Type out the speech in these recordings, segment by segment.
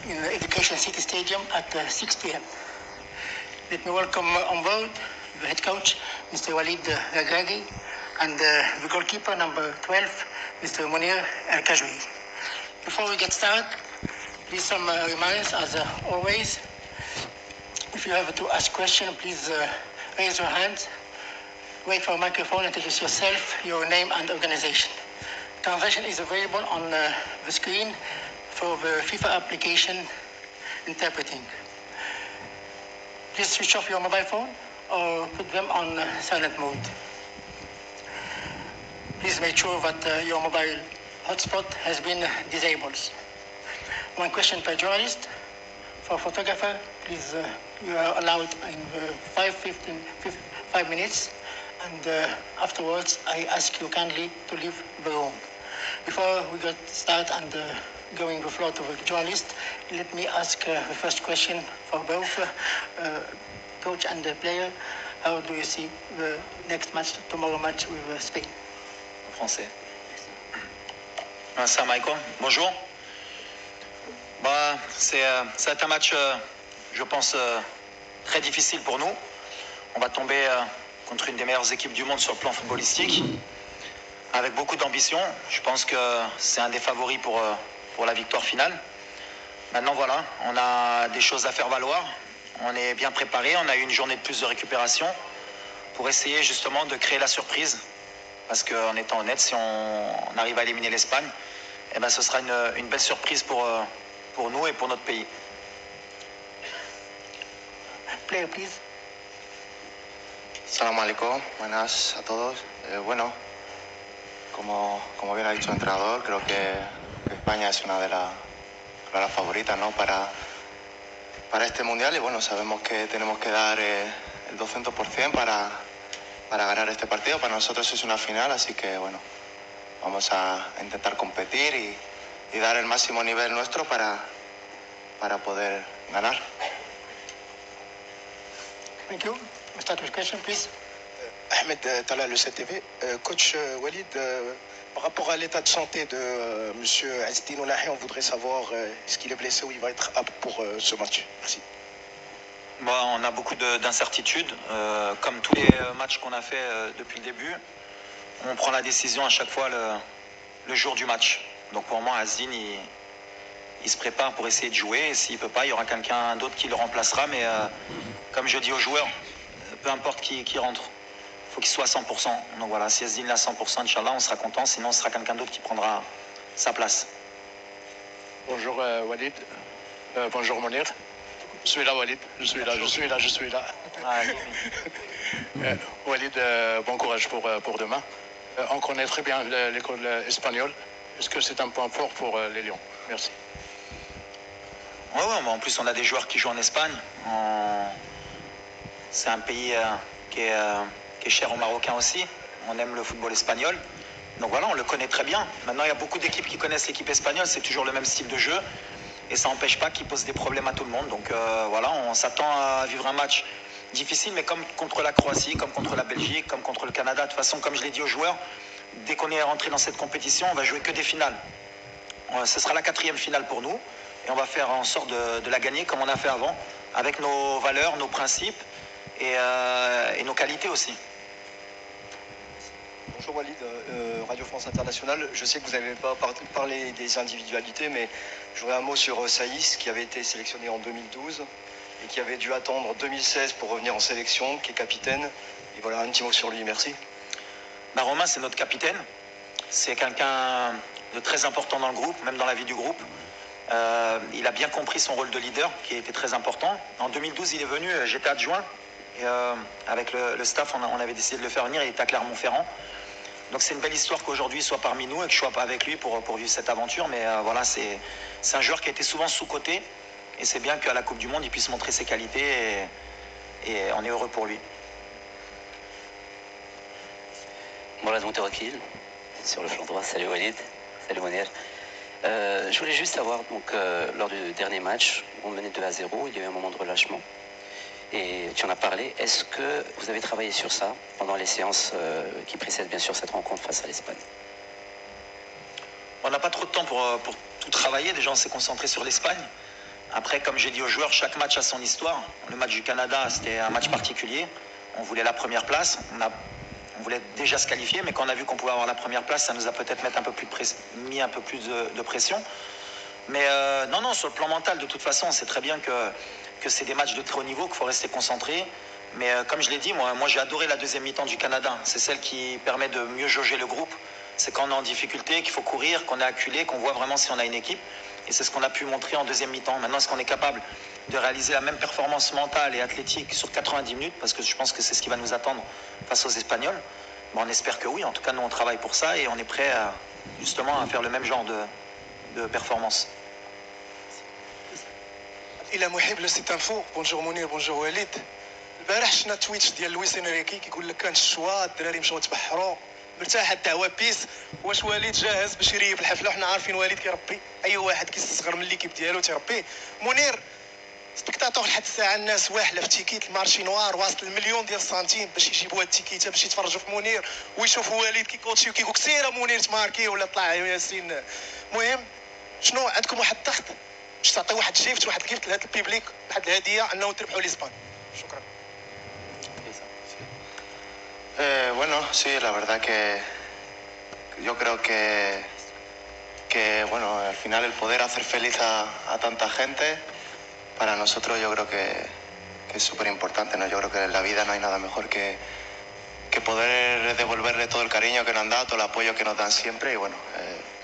in the Education City Stadium at 6 p.m. Let me welcome on board the head coach, Mr. Walid Regragui, and the goalkeeper, number 12, Mr. Monir El-Kajwi. Before we get started, please some reminders as always. If you have to ask question, please raise your hand, wait for a microphone, introduce yourself, your name and organization. Translation is available on the screen for the FIFA application interpreting. Please switch off your mobile phone or put them on silent mode. Please make sure that your mobile hotspot has been disabled. One question per journalist. For photographer, please, you are allowed in 5 minutes, and afterwards I ask you kindly to leave the room. Before we get started and going the floor to the journalist, let me ask the first question for both coach and the player. How do you see the next match, tomorrow match with Spain? En français. Assalamu alaikum. Bonjour. C'est un match, je pense, très difficile pour nous. On va tomber contre une des meilleures équipes du monde sur le plan footballistique, avec beaucoup d'ambition. Je pense que c'est un des favoris pour la victoire finale. Maintenant, voilà, on a des choses à faire valoir. On est bien préparé. On a eu une journée de plus de récupération pour essayer justement de créer la surprise. Parce qu'en étant honnête, si on arrive à éliminer l'Espagne, eh ben, ce sera une belle surprise pour nous et pour notre pays. Player, please. Salam alaikum, buenas a todos. Bueno, como bien ha dicho el entrenador, creo que España es una de las claras favoritas, ¿no? para este mundial, y bueno, sabemos que tenemos que dar el 200% para ganar este partido. Para nosotros es una final, así que bueno, vamos a intentar competir y dar el máximo nivel nuestro para poder ganar. Thank you. We'll start with question, please. Ahmed Talal, le CTV. Coach Walid, par rapport à l'état de santé de Monsieur Azdin Ounahi, on voudrait savoir est-ce qu'il est blessé ou il va être apte pour ce match. Merci. Bon, on a beaucoup d'incertitudes. Comme tous les matchs qu'on a fait depuis le début, on prend la décision à chaque fois le jour du match. Donc pour moi, Azdin, il se prépare pour essayer de jouer. Et s'il ne peut pas, il y aura quelqu'un d'autre qui le remplacera. Mais comme je dis aux joueurs, peu importe qui rentre, il faut qu'il soit à 100%. Donc voilà, si Azdin est à 100%, Inch'Allah, on sera content. Sinon, ce sera quelqu'un d'autre qui prendra sa place. Bonjour Walid. Bonjour Monir. Je suis là, Walid. Je suis là. Ah, Walid, bon courage pour demain. On connaît très bien l'école espagnole. Est-ce que c'est un point fort pour les Lions? Merci. Ouais, en plus on a des joueurs qui jouent en Espagne. C'est un pays qui est cher aux Marocains aussi. On aime le football espagnol. Donc voilà, on le connaît très bien. Maintenant, il y a beaucoup d'équipes qui connaissent l'équipe espagnole. C'est toujours le même style de jeu. Et ça n'empêche pas qu'il pose des problèmes à tout le monde. Donc voilà, on s'attend à vivre un match difficile, mais comme contre la Croatie, comme contre la Belgique, comme contre le Canada. De toute façon, comme je l'ai dit aux joueurs, dès qu'on est rentré dans cette compétition, on va jouer que des finales. Ce sera la 4e finale pour nous. Et on va faire en sorte de la gagner comme on a fait avant, avec nos valeurs, nos principes et nos qualités aussi. Bonjour Walid, Radio France Internationale. Je sais que vous n'avez pas parlé des individualités, mais j'aurais un mot sur Saïs, qui avait été sélectionné en 2012 et qui avait dû attendre 2016 pour revenir en sélection, qui est capitaine. Et voilà, un petit mot sur lui, merci. Romain, c'est notre capitaine. C'est quelqu'un de très important dans le groupe, même dans la vie du groupe. Il a bien compris son rôle de leader, qui était très important. En 2012, il est venu, j'étais adjoint. Et avec le staff, on avait décidé de le faire venir. Il était à Clermont-Ferrand. Donc c'est une belle histoire qu'aujourd'hui il soit parmi nous et que je sois pas avec lui pour vivre cette aventure. Mais voilà, c'est un joueur qui a été souvent sous-coté. Et c'est bien qu'à la Coupe du Monde, il puisse montrer ses qualités. Et on est heureux pour lui. Mourad Moutawakil, sur le flanc droit. Salut Walid, salut Monir. Je voulais juste savoir, donc, lors du dernier match, on menait 2-0, il y a eu un moment de relâchement. Et tu en as parlé. Est-ce que vous avez travaillé sur ça pendant les séances qui précèdent bien sûr cette rencontre face à l'Espagne? On n'a pas trop de temps pour tout travailler. Déjà, on s'est concentré sur l'Espagne. Après, comme j'ai dit aux joueurs, chaque match a son histoire. Le match du Canada, c'était un match particulier. On voulait la première place. On voulait déjà se qualifier, mais quand on a vu qu'on pouvait avoir la première place, ça nous a peut-être mis un peu plus de pression. Mais non, sur le plan mental, de toute façon, on sait très bien que c'est des matchs de très haut niveau, qu'il faut rester concentré. Mais comme je l'ai dit, moi j'ai adoré la deuxième mi-temps du Canada. C'est celle qui permet de mieux jauger le groupe. C'est quand on est en difficulté, qu'il faut courir, qu'on est acculé, qu'on voit vraiment si on a une équipe. Et c'est ce qu'on a pu montrer en deuxième mi-temps. Maintenant, est-ce qu'on est capable de réaliser la même performance mentale et athlétique sur 90 minutes? Parce que je pense que c'est ce qui va nous attendre face aux Espagnols. Bon, on espère que oui. En tout cas, nous, on travaille pour ça et on est prêt justement à faire le même genre de performance. الى محب لسيت انفو بونجور منير بونجور وليد. البارح شفنا تويتش ديال لويس انريكي كيقول لك كان الشوا الدراري مشاو تبحروا مرتاح الدعوه بيس. واش وليد جاهز باش يريب الحفله؟ وحنا عارفين وليد كيربي اي واحد كيستصغر من ليكيب ديالو تيربيه. منير سبيكتاتور لحد الساعه الناس واحله في تيكيت المارشي نوار واصل المليون ديال السنتيم باش يجيبوا هاد التيكيته باش يتفرجوا في منير ويشوفوا وليد كيكوتشي وكيقول سير منير تماركي ولا طلع ياسين. المهم شنو عندكم واحد الضغط باش تعطي واحد الجيفت واحد الجيفت لهذا البيبليك واحد الهديه انه تربحوا لاسبان؟ شكرا. Bueno, sí, la verdad que yo creo que bueno, al final el poder hacer feliz a tanta gente, para nosotros yo creo que es súper importante, ¿no? Yo creo que en la vida no hay nada mejor que poder devolverle todo el cariño que nos han dado, todo el apoyo que nos dan siempre. Y bueno,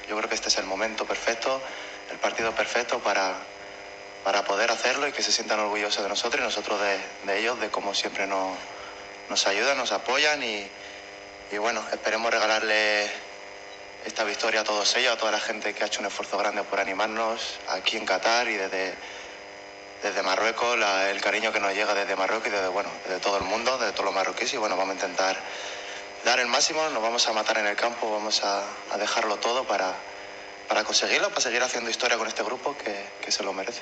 yo creo que este es el momento perfecto, el partido perfecto para poder hacerlo y que se sientan orgullosos de nosotros y nosotros de ellos, de cómo siempre nos ayudan, nos apoyan y bueno, esperemos regalarle esta victoria a todos ellos, a toda la gente que ha hecho un esfuerzo grande por animarnos aquí en Qatar y desde Marruecos, el cariño que nos llega desde Marruecos y desde todo el mundo, de todos los marroquíes. Y bueno, vamos a intentar dar el máximo, nos vamos a matar en el campo, vamos a dejarlo todo para conseguirlo, para seguir haciendo historia con este grupo que se lo merece.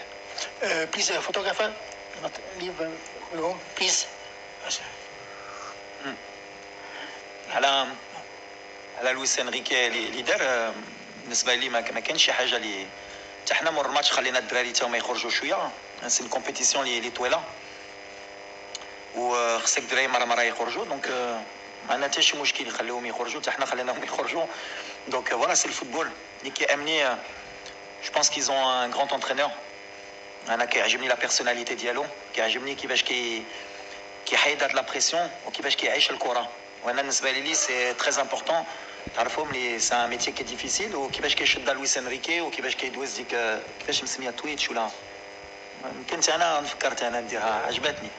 Please, photographer, not leave room, please. على لويس انريكي اللي دار بالنسبه لي ما كانش شي حاجه اللي حتى حنا مور الماتش خلينا الدراري تا هما يخرجوا شويه. سي الكومبيتيسيون اللي طويله وخصك الدراري مره يخرجوا. دونك ما عندنا حتى شي مشكل يخليهم يخرجوا حتى حنا خليناهم يخرجوا. دونك فوالا سي الفوتبول اللي كيامني. جو بونس كيز اون ان غراند انترينور. انا كيعجبني لا بيرسوناليتي ديالو، كيعجبني كيفاش كيحيد هاد لا بريسيون وكيفاش كيعيش الكره. وانا بالنسبه لي سي تري امبورطون. تعرفوا ملي سي ان ميتي كي ديفيسيل وكيفاش كيشد لويس انريكي وكيفاش كيدوز ديك كيفاش مسميه تويتش ولا كنت انا فكرت انا نديرها عجبتني.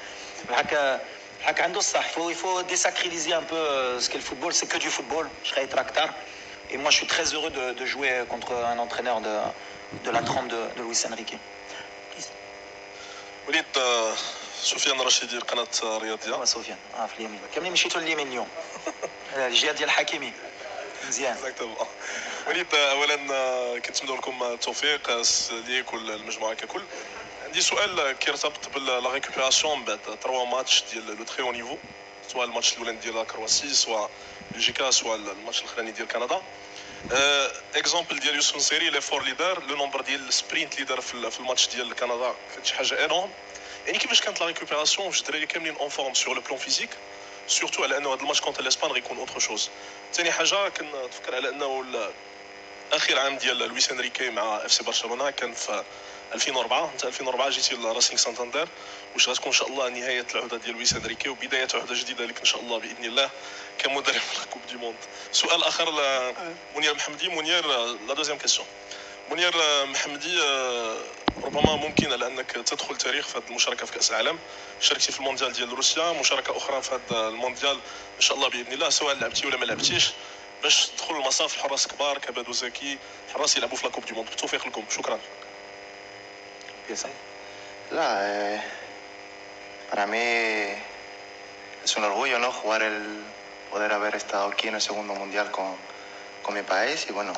الحق عنده الصح. faut désacraliser un peu ce qu'est le football. C'est que du football. Je serai tractard. Et moi je suis très heureux de jouer contre un entraîneur de la trempe de Luis Enrique. وليد سفيان رشيدي قناه رياضيه. سفيان في اليمين كاملين مشيتوا لليمين اليوم. الجهه ديال الحكيمي مزيان. وليد اولا كنتمنوا لكم التوفيق ليك والمجموعه ككل. عندي سؤال كيرتبط بلا ريكوبيراسيون بعد 3 ماتش ديال لو تري او نيفو، سواء الماتش الاولاني ديال لا كرواسي سواء بلجيكا سواء الماتش الاخراني ديال كندا. اكزومبل ديال يوسف نصيري لي فور لي دار لو نومبر ديال السبرينت اللي دار في الماتش ديال كندا كانت شي حاجه انورم. يعني كيفاش كانت لا ريكوبيراسيون واش الدراري كاملين اون فورم سور لو بلان فيزيك سورتو على انه هذا الماتش كونتر الاسبان غيكون اوتر شوز. ثاني حاجه كنتفكر على انه اخر عام ديال لويس انريكي مع اف سي برشلونه كان في 2004. انت 2004 جيتي لراسينغ سانتاندير. واش غتكون ان شاء الله نهايه العهده ديال لويس انريكي وبدايه عهده جديده لك ان شاء الله باذن الله كمدرب الكوب دي موند؟ سؤال اخر لمنير محمدي. منير لا دوزيام كيسيون. منير محمدي ربما ممكن على انك تدخل تاريخ في هذه المشاركه في كاس العالم. شاركتي في المونديال ديال روسيا، مشاركه اخرى في هذا المونديال ان شاء الله باذن الله سواء لعبتي ولا ما لعبتيش باش تدخل المصاف الحراس كبار كبادو زكي حراس يلعبوا في لاكوب دي موند. بالتوفيق لكم. شكرا. Para mí es un orgullo, ¿no? Poder haber estado aquí en el segundo mundial con mi país y bueno,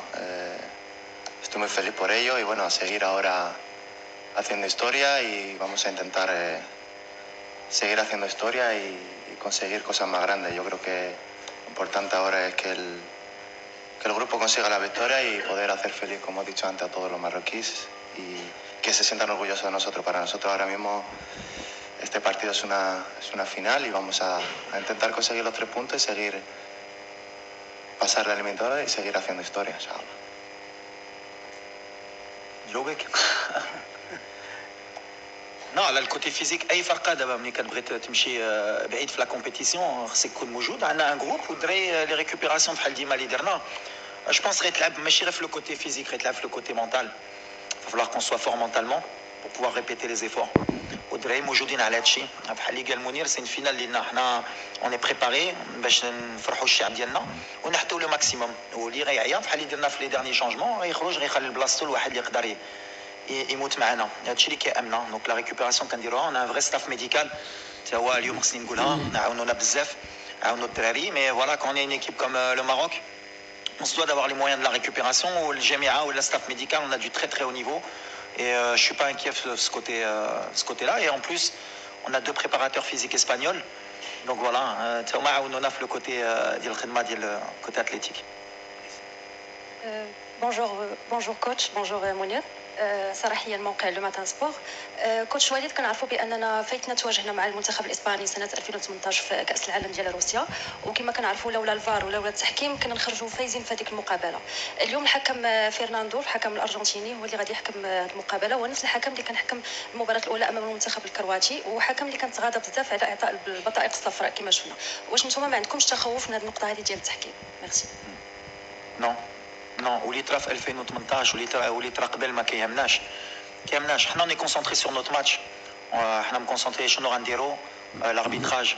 estoy muy feliz por ello y bueno, a seguir ahora haciendo historia y vamos a intentar seguir haciendo historia y conseguir cosas más grandes. Yo creo que lo importante ahora es que el grupo consiga la victoria y poder hacer feliz, como he dicho antes, a todos los marroquíes y que se sientan orgullosos de nosotros. Para nosotros ahora mismo este partido es una final y vamos a intentar conseguir los 3 puntos y seguir pasar la eliminatoria y seguir haciendo historia, inshallah. جاوبك نو على الكوتي فيزيك اي فرقه دابا ملي كتبغي تمشي بعيد في لا كومبيتيسيون خصك تكون موجود. عندنا ان جروب ودري لي ريكوبيراسيون بحال ديما اللي درنا. جو بونس غيتلعب ماشي غير في لو كوتي فيزيك غيتلعب في لو كوتي مونتال. Il va falloir qu'on soit fort mentalement pour pouvoir répéter les efforts. ودري موجودين على هادشي بحال اللي قال منير سي فينال لينا حنا اون اي بريباري باش نفرحوا الشعب ديالنا ونحطوا لو ماكسيموم. واللي غيعيا بحال اللي درنا في لي ديرني شونجمون غيخرج غيخلي بلاصتو لواحد اللي يقدر يموت معنا. هادشي اللي كيامنا. دونك لا ريكوبيراسيون كنديروها انا فري ستاف ميديكال حتى هو اليوم خصني نقولها عاونونا بزاف عاونوا الدراري. مي فوالا كون اون ايكيب كوم لو ماروك on se doit d'avoir les moyens de la récupération. Ou le GMA ou le staff médical, on a du très très haut niveau. Et je ne suis pas inquiet de ce côté-là. Et en plus, on a 2 préparateurs physiques espagnols. Donc voilà, on a le côté athlétique. Bonjour coach, bonjour Mounir. صراحيا الموقع لو ماتان سبور. كوتش وليد كنعرفوا باننا فايتنا تواجهنا مع المنتخب الاسباني سنه 2018 في كاس العالم ديال روسيا، وكما كنعرفوا لولا الفار ولولا التحكيم كنا نخرجوا فايزين في هذيك المقابله. اليوم الحكم فرناندو الحكم الارجنتيني هو اللي غادي يحكم المقابله، ونفس الحكم اللي كان حكم المباراه الاولى امام المنتخب الكرواتي، وحكم اللي كان تغاضى بزاف على اعطاء البطائق الصفراء كما شفنا. واش نتوما ما عندكمش تخوف من هذه النقطه هذه ديال التحكيم؟ ميرسي. Non, واللي طرا في 2018 واللي طرا قبل ما كيهمناش. حنا اوني كونسونطري سور نوت ماتش. حنا مكونسونطري شنو غنديرو. الاربيتراج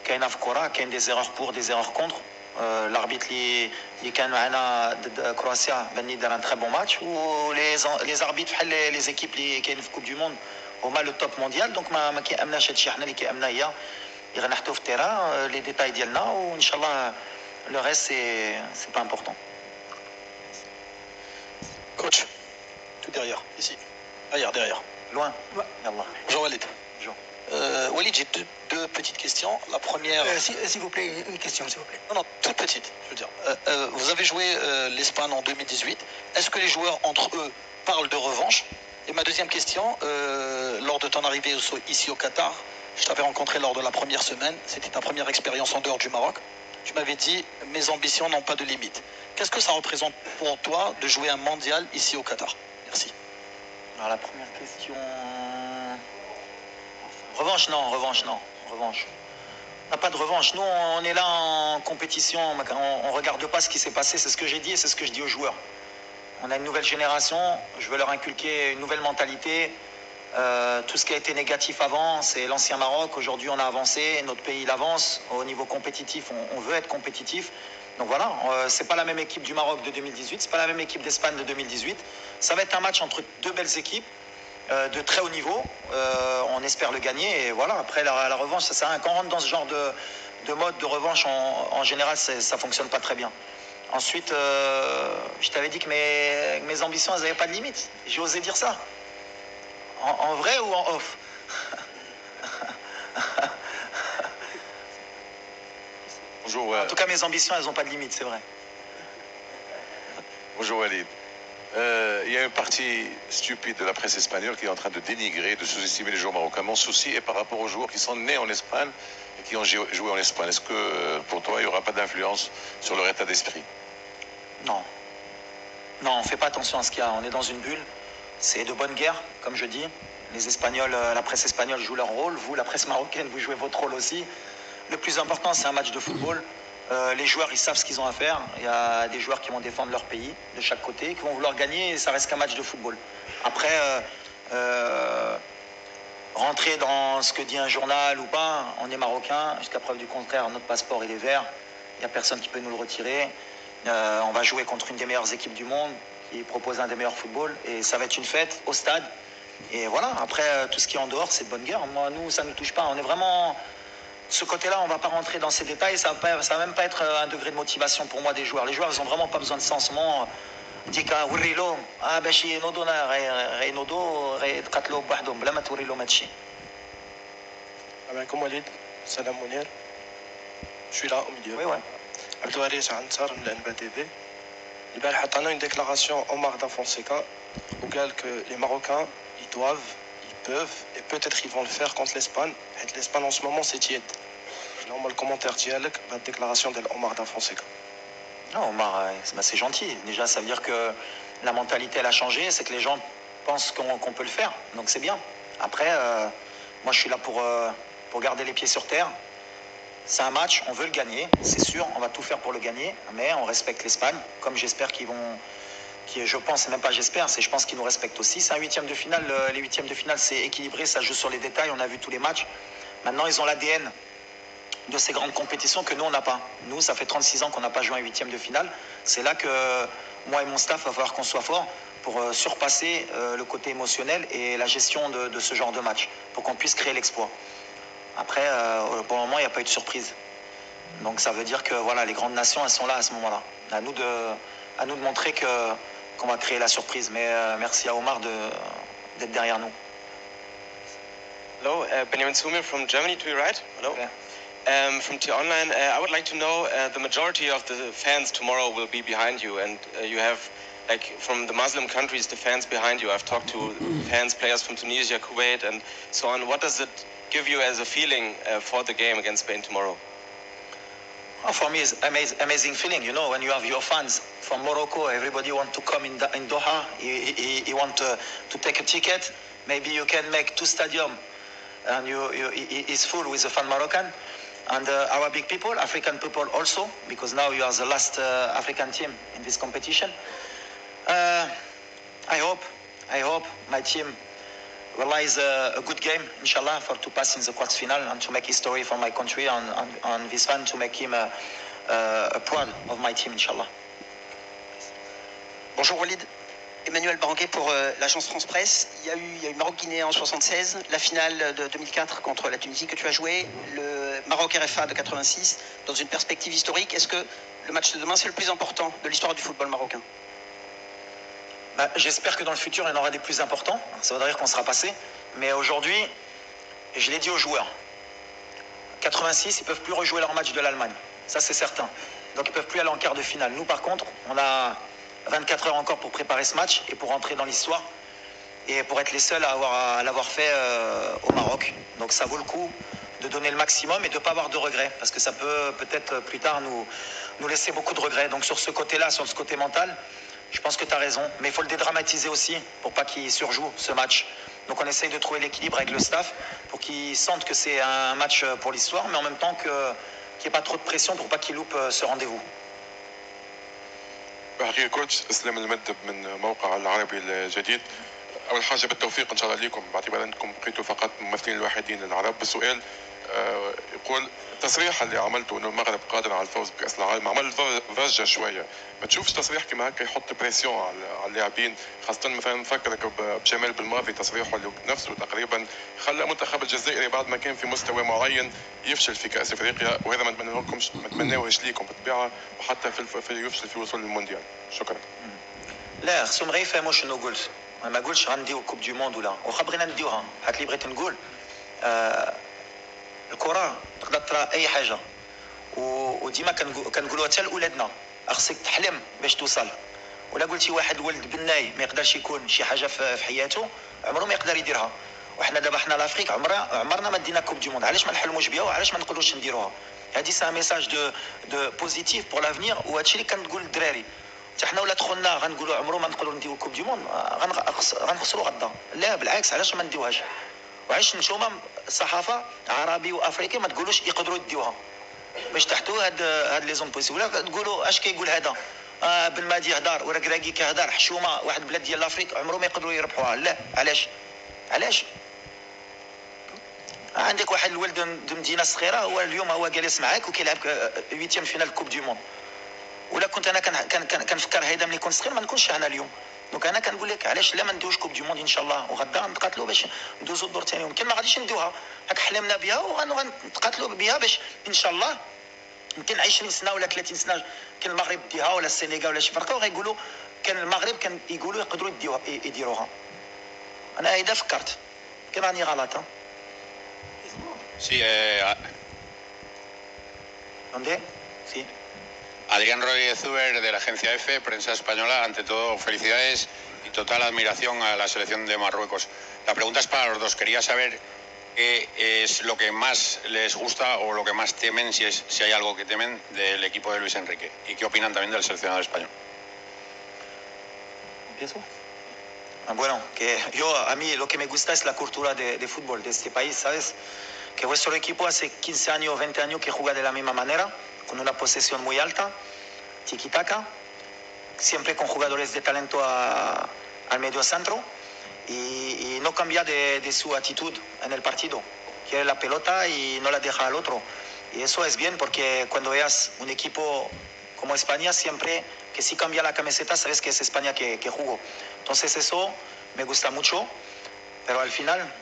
كاينه في الكره كاين دي زيرور بور دي زيرور كونتر. الاربيت اللي كان معنا ضد كرواتيا بني دار ان تري بون ماتش. و لي زاربيت بحال لي زيكيب اللي كاين في كوب دو موند هما لو توب مونديال. دونك ما كيامناش هادشي. حنا اللي كيامنا هي اللي غنحطو في التيران لي ديتاي ديالنا وان شاء الله لو ريست سي با امبورطون. Coach, tout derrière, ici. Derrière. Loin. Ouais. Bonjour Walid. Bonjour. Walid, j'ai deux petites questions. La première... S'il vous plaît, une question, s'il vous plaît. Non, toute petite, je veux dire. Vous avez joué l'Espagne en 2018. Est-ce que les joueurs entre eux parlent de revanche? Et ma deuxième question, lors de ton arrivée ici au Qatar, je t'avais rencontré lors de la première semaine. C'était ta première expérience en dehors du Maroc. Tu m'avais dit, mes ambitions n'ont pas de limite. Qu'est-ce que ça représente pour toi de jouer un mondial ici au Qatar? Merci. Alors la première question... Revanche, non. Revanche. On n'a pas de revanche. Nous, on est là en compétition. On ne regarde pas ce qui s'est passé. C'est ce que j'ai dit et c'est ce que je dis aux joueurs. On a une nouvelle génération. Je veux leur inculquer une nouvelle mentalité. Tout ce qui a été négatif avant, c'est l'ancien Maroc. Aujourd'hui, on a avancé. Notre pays, il avance. Au niveau compétitif, on veut être compétitif. Donc voilà, c'est pas la même équipe du Maroc de 2018, c'est pas la même équipe d'Espagne de 2018. Ça va être un match entre 2 belles équipes de très haut niveau. On espère le gagner et voilà. Après la revanche, ça sert à rien. Quand on rentre dans ce genre de mode de revanche, en général, ça fonctionne pas très bien. Ensuite, je t'avais dit que mes ambitions, elles n'avaient pas de limite. J'ai osé dire ça. En vrai ou en off? Bonjour. En tout cas, mes ambitions, elles n'ont pas de limite, c'est vrai. Bonjour Walid. Il y a une partie stupide de la presse espagnole qui est en train de dénigrer, de sous-estimer les joueurs marocains. Mon souci est par rapport aux joueurs qui sont nés en Espagne et qui ont joué en Espagne. Est-ce que pour toi, il n'y aura pas d'influence sur leur état d'esprit? Non. Non, on ne fait pas attention à ce qu'il y a. On est dans une bulle. C'est de bonne guerre, comme je dis. Les Espagnols, la presse espagnole joue leur rôle. Vous, la presse marocaine, vous jouez votre rôle aussi. Le plus important, c'est un match de football. Les joueurs, ils savent ce qu'ils ont à faire. Il y a des joueurs qui vont défendre leur pays de chaque côté, qui vont vouloir gagner, et ça reste qu'un match de football. Après, rentrer dans ce que dit un journal ou pas, on est marocain. Jusqu'à preuve du contraire, notre passeport, il est vert. Il n'y a personne qui peut nous le retirer. On va jouer contre une des meilleures équipes du monde, qui propose un des meilleurs footballs. Et ça va être une fête au stade. Et voilà, après, tout ce qui est en dehors, c'est de bonne guerre. Moi, nous, ça ne nous touche pas. On est vraiment... Ce côté-là, on ne va pas rentrer dans ces détails. Ça ne va même pas être un degré de motivation pour moi des joueurs. Les joueurs, ils n'ont vraiment pas besoin de ça en ce moment. ديكا وري لهم باش ينوضونا غينوضوا غيتقاتلوا بوحدهم بلا ما توري لهم هادشي. عليكم وليد. سلام منير. Je suis là au milieu. Oui, ouais. عبد الوارث عنتر من الانبا تي في. البارح عطانا une déclaration Omar da Fonseca وقال que les Marocains ils doivent, ils peuvent, et peut-être ils vont le faire contre l'Espagne. Et l'Espagne en ce moment c'est tiède. Là on a le commentaire d'Yalek, la déclaration d'Omar Da Fonseca. Non, Omar, c'est gentil. Déjà, ça veut dire que la mentalité, elle a changé. C'est que les gens pensent qu'on peut le faire. Donc, c'est bien. Après, moi, je suis là pour garder les pieds sur terre. C'est un match, on veut le gagner. C'est sûr, on va tout faire pour le gagner. Mais on respecte l'Espagne, comme j'espère qu'ils vont... je pense, et même pas j'espère, je pense qu'ils nous respectent aussi. C'est un huitième de finale. Les huitièmes de finale, c'est équilibré. Ça joue sur les détails. On a vu tous les matchs. Maintenant, ils ont l'ADN de ces grandes compétitions que nous, on n'a pas. Nous, ça fait 36 ans qu'on n'a pas joué un huitième de finale. C'est là que moi et mon staff, va falloir qu'on soit fort pour surpasser le côté émotionnel et la gestion de ce genre de match, pour qu'on puisse créer l'exploit. Après, pour le moment, il n'y a pas eu de surprise. Donc ça veut dire que voilà, les grandes nations, elles sont là à ce moment-là. À nous de montrer qu'on va créer la surprise. Mais merci à Omar d'être derrière nous. Hello, Benjamin Sumir from Germany, to your right. Hello. Okay. From T-Online, I would like to know, the majority of the fans tomorrow will be behind you, and you have, like, from the Muslim countries, the fans behind you. I've talked to fans, players from Tunisia, Kuwait, and so on. What does it give you as a feeling for the game against Spain tomorrow? Oh, for me, it's amazing feeling. You know, when you have your fans from Morocco, everybody want to come in Doha. He want to take a ticket. Maybe you can make 2 stadiums, and it's full with the fan Moroccan. And our big people, African people also, because now you are the last African team in this competition. I hope my team realize a good game, inshallah, for to pass in the quarters final and to make history for my country and this fan, to make him proud of my team, inshallah. Bonjour Walid. Emmanuel Baranguet pour l'agence France Presse. Il y a eu Maroc-Guinée en 76, la finale de 2004 contre la Tunisie que tu as joué, le Maroc-RFA de 86. Dans une perspective historique, est-ce que le match de demain, c'est le plus important de l'histoire du football marocain? J'espère que dans le futur, il y en aura des plus importants. Ça voudrait dire qu'on sera passé. Mais aujourd'hui, je l'ai dit aux joueurs, 86, ils ne peuvent plus rejouer leur match de l'Allemagne. Ça, c'est certain. Donc, ils ne peuvent plus aller en quart de finale. Nous, par contre, on a 24 heures encore pour préparer ce match et pour entrer dans l'histoire et pour être les seuls à l'avoir fait au Maroc. Donc ça vaut le coup de donner le maximum et de ne pas avoir de regrets, parce que ça peut peut-être plus tard nous laisser beaucoup de regrets. Donc sur ce côté-là, sur ce côté mental, je pense que tu as raison, mais il faut le dédramatiser aussi pour pas qu'il surjoue ce match. Donc on essaye de trouver l'équilibre avec le staff pour qu'ils sentent que c'est un match pour l'histoire, mais en même temps qu'il n'y ait pas trop de pression pour pas qu'ils loupent ce rendez-vous. بحكي كوتش اسلام المدب من موقع العربي الجديد. اول حاجه بالتوفيق ان شاء الله ليكم، باعتبار انكم بقيتوا فقط ممثلين الوحيدين للعرب. بالسؤال يقول التصريح اللي عملته انه المغرب قادر على الفوز بكاس العالم عمل ضجه شويه، ما تشوفش تصريح كما هكا يحط بريسيون على اللاعبين، خاصه مثلا نفكرك بجمال بالماضي تصريحه اللي نفسه تقريبا خلى المنتخب الجزائري بعد ما كان في مستوى معين يفشل في كاس افريقيا، وهذا ما نتمناهولكمش، ما نتمناوهش ليكم بالطبيعه، وحتى في يفشل في وصول للمونديال. شكرا. لا خصهم غير يفهموا شنو قلت، ما قلتش غنديو كوب دي موند ولا واخا بغينا نديوها، هاك اللي بغيت نقول الكره تقدر ترى اي حاجه، وديما كنقولوها حتى لاولادنا، خصك تحلم باش توصل. ولا قلتي واحد الولد بناي ما يقدرش يكون شي حاجه في حياته، عمره ما يقدر يديرها. وحنا دابا حنا لافريك عمرنا ما دينا كوب دي موند، علاش ما نحلموش بها وعلاش ما نقدروش نديروها؟ هذه سي ان ميساج دو بوزيتيف بور لافنير، وهادشي اللي كنقول للدراري. حتى حنا ولا دخلنا غنقولوا عمره ما نقدروا نديروا كوب دي موند، غنخسروا غدا. لا بالعكس، علاش ما نديوهاش؟ وعلاش نتوما الصحافه عربي وافريقي ما تقولوش يقدروا يديوها باش تحتوا هاد لي زون بوسيبل؟ ولا تقولوا اش كيقول هذا بن مادي يهدر وركراكي كيهدر حشومه واحد البلاد ديال لافريك عمرهم ما يقدروا يربحوها. لا علاش عندك واحد الولد من مدينه صغيره هو اليوم هو جالس معاك وكيلعب 8 فينال كوب دي موند. ولا كنت انا كنفكر هيدا ملي كنت صغير ما نكونش انا اليوم. دونك انا كنقول لك علاش لا ما ندوش كوب دي موند ان شاء الله، وغدا نتقاتلوا باش ندوزوا الدور الثاني. يمكن ما غاديش ندوها، هاك حلمنا بها وغنتقاتلوا بها باش ان شاء الله يمكن 20 سنه ولا 30 سنه كان المغرب ديها ولا السنغال ولا شي فرقه وغيقولوا كان المغرب كان يقولوا يقدروا يديروها. انا هيدا فكرت، يمكن راني غلط. Sí, ¿Dónde? Sí. Adrián Rodríguez Zuber de la agencia EFE, prensa española. Ante todo, felicidades y total admiración a la selección de Marruecos. La pregunta es para los dos. Quería saber qué es lo que más les gusta o lo que más temen, si hay algo que temen del equipo de Luis Enrique. Y qué opinan también del seleccionador español. ¿Empiezo? Bueno, que a mí lo que me gusta es la cultura de fútbol de este país, ¿sabes? Que vuestro equipo hace 15 años, 20 años que juega de la misma manera, con una posesión muy alta, tiki-taka, siempre con jugadores de talento al medio centro y no cambia de su actitud en el partido. Quiere la pelota y no la deja al otro. Y eso es bien porque cuando veas un equipo como España, siempre que si cambia la camiseta, sabes que es España que jugó. Entonces eso me gusta mucho, pero al final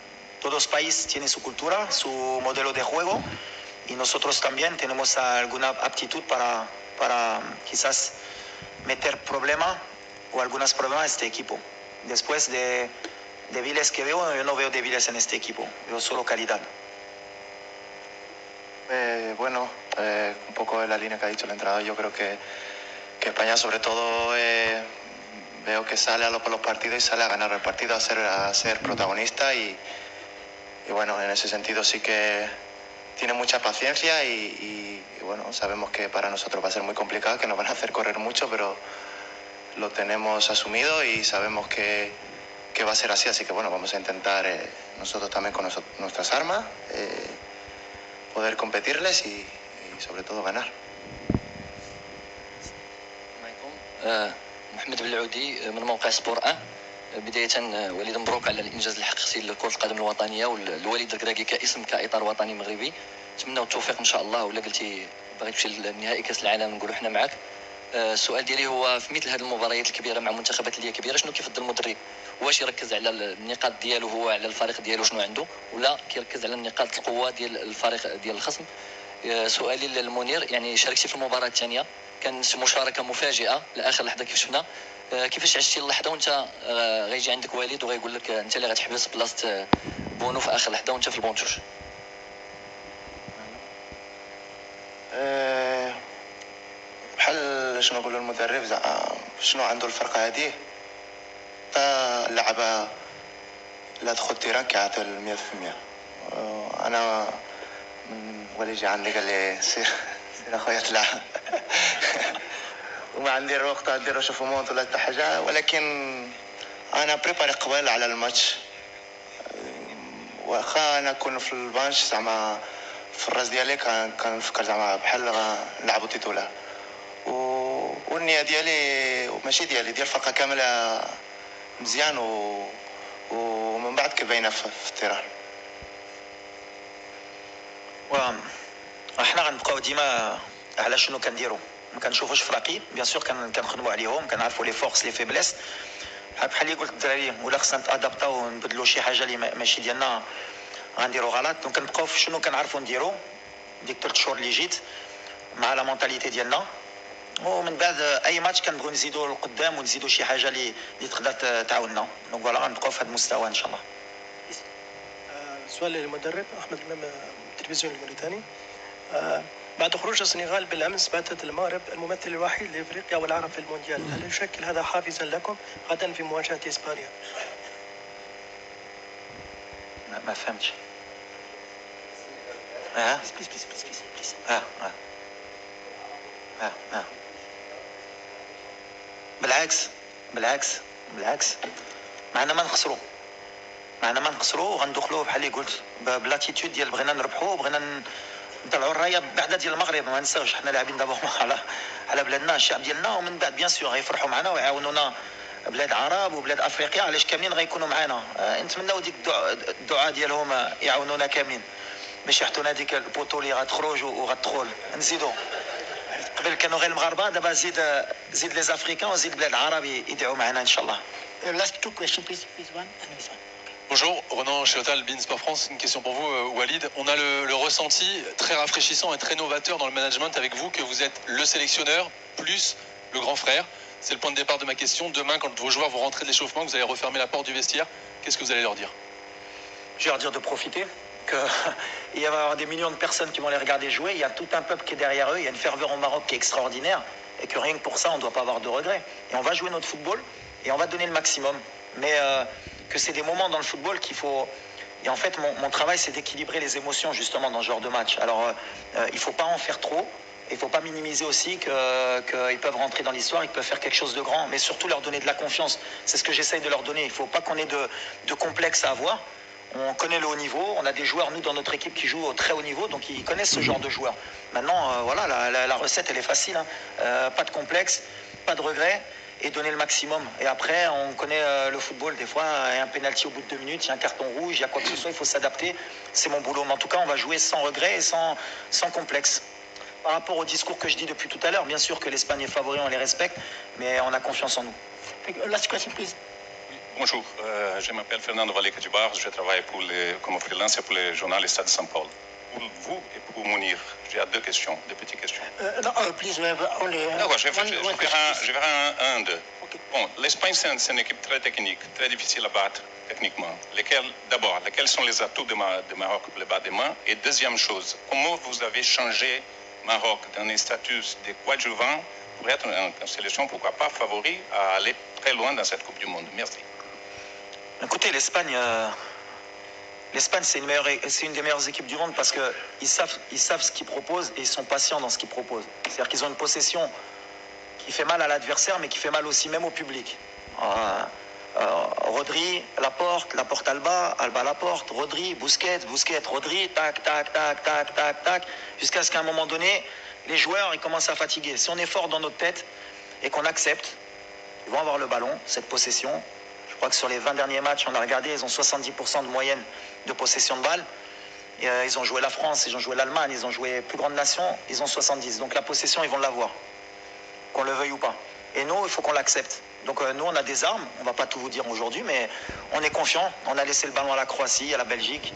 todos los países tienen su cultura, su modelo de juego y nosotros también tenemos alguna aptitud para quizás meter problema o algunos problemas a este equipo. Después de débiles que veo, yo no veo débiles en este equipo, veo solo calidad. Bueno, un poco en la línea que ha dicho el entrenador, yo creo que España sobre todo veo que sale a los partidos y sale a ganar el partido, a ser protagonista y bueno, en ese sentido sí que tiene mucha paciencia y bueno, sabemos que para nosotros va a ser muy complicado, que nos van a hacer correr mucho, pero lo tenemos asumido y sabemos que va a ser así que bueno, vamos a intentar nosotros también con nuestras armas poder competirles y sobre todo ganar. محمد بالعودي من موقع سبور 1. بداية وليد مبروك على الإنجاز اللي حققتي لكرة القدم الوطنية والوالد الكراكي كاسم كإطار وطني مغربي. نتمناو التوفيق إن شاء الله. ولا قلتي باغي تمشي لنهائي كأس العالم نقولوا حنا معك. السؤال ديالي هو في مثل هذه المباريات الكبيرة مع منتخبات اللي هي كبيرة شنو كيفضل المدرب؟ واش يركز على النقاط ديالو هو على الفريق ديالو شنو عنده ولا كيركز على النقاط القوة ديال الفريق ديال الخصم؟ سؤالي للمنير، يعني شاركتي في المباراة الثانية، كانت مشاركة مفاجئة لآخر لحظة كيف شفنا، كيفاش عشتي اللحظة وانت غيجي عندك والد وغيقول لك انت اللي غتحبس بلاصة بونو في آخر لحظة وانت في البونتوش؟ بحال شنو نقولوا المدرب شنو عنده الفرقة هذه اللعبة لا دخل تيران كيعطي 100%. انا ولي جا عندي قال لي سير اخويا تلعب وما عندي الوقت ندير شوف مونت ولا حتى حاجه، ولكن انا بريباري قبل على الماتش واخا انا كون في البانش زعما في الراس ديالي كنفكر زعما بحال نلعبوا تيتولا والنيه ديالي وماشي ديالي ديال الفرقه كامله مزيان ومن بعد كباينه في التيران. احنا غنبقاو ديما على شنو كنديروا، ما كنشوفوش في رقيب بيان سور كنخدموا عليهم، كنعرفوا لي فورس لي فيبليس بحال اللي قلت الدراري، ولا خصنا نتادابطاو ونبدلوا شي حاجه اللي ماشي ديالنا غنديروا غلط. دونك كنبقاو في شنو كنعرفوا نديروا ديك 3 شهور اللي جيت مع لا مونتاليتي ديالنا، ومن بعد اي ماتش كنبغيو نزيدوا لقدام ونزيدوا شي حاجه اللي تقدر تعاوننا. دونك فوالا غنبقاو في هذا المستوى ان شاء الله. سؤال للمدرب احمد المام، التلفزيون الموريتاني. بعد خروج السنغال بالامس باتت المغرب الممثل الوحيد لافريقيا والعرب في المونديال، هل يشكل هذا حافزا لكم غدا في مواجهه اسبانيا؟ ما فهمتش. بالعكس معنا ما نخسروا وغندخلوا بحال اللي قلت بلاتيتود ديال بغينا نربحوا وبغينا نطلعوا الرايه بعدا ديال المغرب. ما ننساوش حنا لاعبين دابا على بلادنا الشعب ديالنا، ومن بعد بيان سور غيفرحوا معنا ويعاونونا بلاد عرب وبلاد افريقيا، علاش كاملين غيكونوا معنا. نتمناو ديك الدعاء ديالهم يعاونونا كاملين باش يعطونا ديك البوطو اللي غتخرج وغتدخل. نزيدوا قبل كانوا غير المغاربه، دابا زيد لي افريكان وزيد بلاد العرب يدعوا معنا ان شاء الله. Last 2 questions, please one and this one. Bonjour, Ronan Chiotal, Bein Sport France. Une question pour vous, Walid. On a le ressenti très rafraîchissant et très novateur dans le management avec vous que vous êtes le sélectionneur plus le grand frère. C'est le point de départ de ma question. Demain, quand vos joueurs vont rentrer de l'échauffement, que vous allez refermer la porte du vestiaire, qu'est-ce que vous allez leur dire? Je vais leur dire de profiter, qu'il va y avoir des millions de personnes qui vont les regarder jouer. Il y a tout un peuple qui est derrière eux. Il y a une ferveur au Maroc qui est extraordinaire et que rien que pour ça, on ne doit pas avoir de regrets. Et on va jouer notre football et on va donner le maximum. Mais que c'est des moments dans le football qu'il faut... Et en fait, mon travail, c'est d'équilibrer les émotions justement dans ce genre de match. Alors, il ne faut pas en faire trop. Il ne faut pas minimiser aussi qu'ils peuvent rentrer dans l'histoire, ils peuvent faire quelque chose de grand, mais surtout leur donner de la confiance. C'est ce que j'essaye de leur donner. Il ne faut pas qu'on ait de complexe à avoir. On connaît le haut niveau, on a des joueurs, nous, dans notre équipe, qui jouent au très haut niveau, donc ils connaissent ce genre de joueurs. Maintenant, voilà, la recette, elle est facile. Pas de complexe, pas de regret, et donner le maximum. Et après, on connaît le football, des fois, il y a un pénalty au bout de 2 minutes, il y a un carton rouge, il y a quoi que ce soit, il faut s'adapter. C'est mon boulot. Mais en tout cas, on va jouer sans regret et sans complexe. Par rapport au discours que je dis depuis tout à l'heure, bien sûr que l'Espagne est favori, on les respecte, mais on a confiance en nous. Last question, please. Bonjour, je m'appelle Fernando Valleca-Dubar, je travaille comme freelance pour le journal Stade de Saint-Paul. Pour vous et pour Mounir, j'ai 2 questions, 2 petites questions. No, please, we have only je verrai un, deux. Bon, l'Espagne, c'est une équipe très technique, très difficile à battre techniquement. Lesquels sont les atouts de Maroc pour le bas des mains? Et deuxième chose, comment vous avez changé Maroc dans un statut de coadjuvant pour être en sélection, pourquoi pas, favori à aller très loin dans cette Coupe du Monde? Merci. Écoutez, l'Espagne, c'est une des meilleures équipes du monde parce qu'ils savent ce qu'ils proposent et ils sont patients dans ce qu'ils proposent. C'est-à-dire qu'ils ont une possession qui fait mal à l'adversaire, mais qui fait mal aussi même au public. Rodri, Laporte, Alba, Laporte, Rodri, Busquets, Rodri, tac, tac, tac, tac, tac, tac, jusqu'à ce qu'à un moment donné, les joueurs ils commencent à fatiguer. Si on est fort dans notre tête et qu'on accepte, ils vont avoir le ballon, cette possession. Je crois que sur les 20 derniers matchs, on a regardé, ils ont 70% de moyenne de possession de balle. Et, ils ont joué la France, ils ont joué l'Allemagne, ils ont joué plus grandes nations, ils ont 70. Donc la possession, ils vont l'avoir, qu'on le veuille ou pas. Et nous, il faut qu'on l'accepte. Donc nous, on a des armes, on ne va pas tout vous dire aujourd'hui, mais on est confiant. On a laissé le ballon à la Croatie, à la Belgique,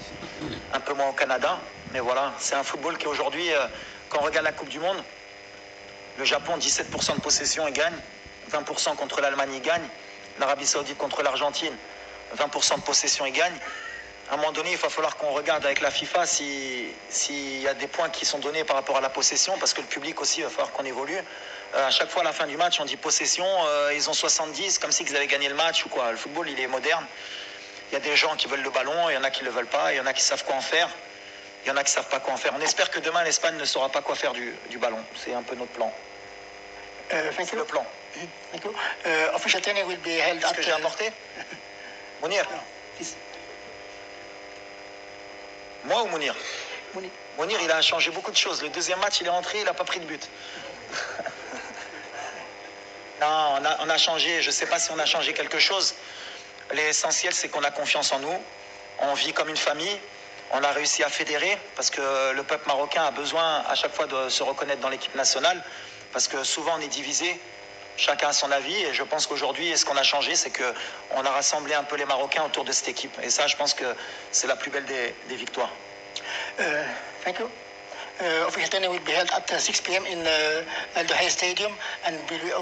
un peu moins au Canada. Mais voilà, c'est un football qui aujourd'hui, quand on regarde la Coupe du Monde, le Japon, 17% de possession, il gagne. 20% contre l'Allemagne, il gagne. L'Arabie Saoudite contre l'Argentine, 20% de possession, il gagne. À un moment donné, il va falloir qu'on regarde avec la FIFA s'il y a des points qui sont donnés par rapport à la possession, parce que le public aussi, il va falloir qu'on évolue. À chaque fois, à la fin du match, on dit possession, ils ont 70, comme si ils avaient gagné le match ou quoi. Le football, il est moderne. Il y a des gens qui veulent le ballon, il y en a qui ne le veulent pas, il y en a qui savent quoi en faire, il y en a qui ne savent pas quoi en faire. On espère que demain, l'Espagne ne saura pas quoi faire du ballon. C'est un peu notre plan. Thank you. Le plan. Thank you. Official training will be held Est-ce que j'ai apporté Mounir. Moi ou Mounir? Mounir, il a changé beaucoup de choses. Le deuxième match, il est rentré, il n'a pas pris de but. Non, on a changé. Je ne sais pas si on a changé quelque chose. L'essentiel, c'est qu'on a confiance en nous. On vit comme une famille. On a réussi à fédérer parce que le peuple marocain a besoin à chaque fois de se reconnaître dans l'équipe nationale. Parce que souvent, on est divisé. Chacun a son avis. Et je pense qu'aujourd'hui, ce qu'on a changé, c'est qu'on a rassemblé un peu les Marocains autour de cette équipe. Et ça, je pense que c'est la plus belle des victoires. Thank you. Official training will be held at 6 p.m. in Al Duhail Stadium and will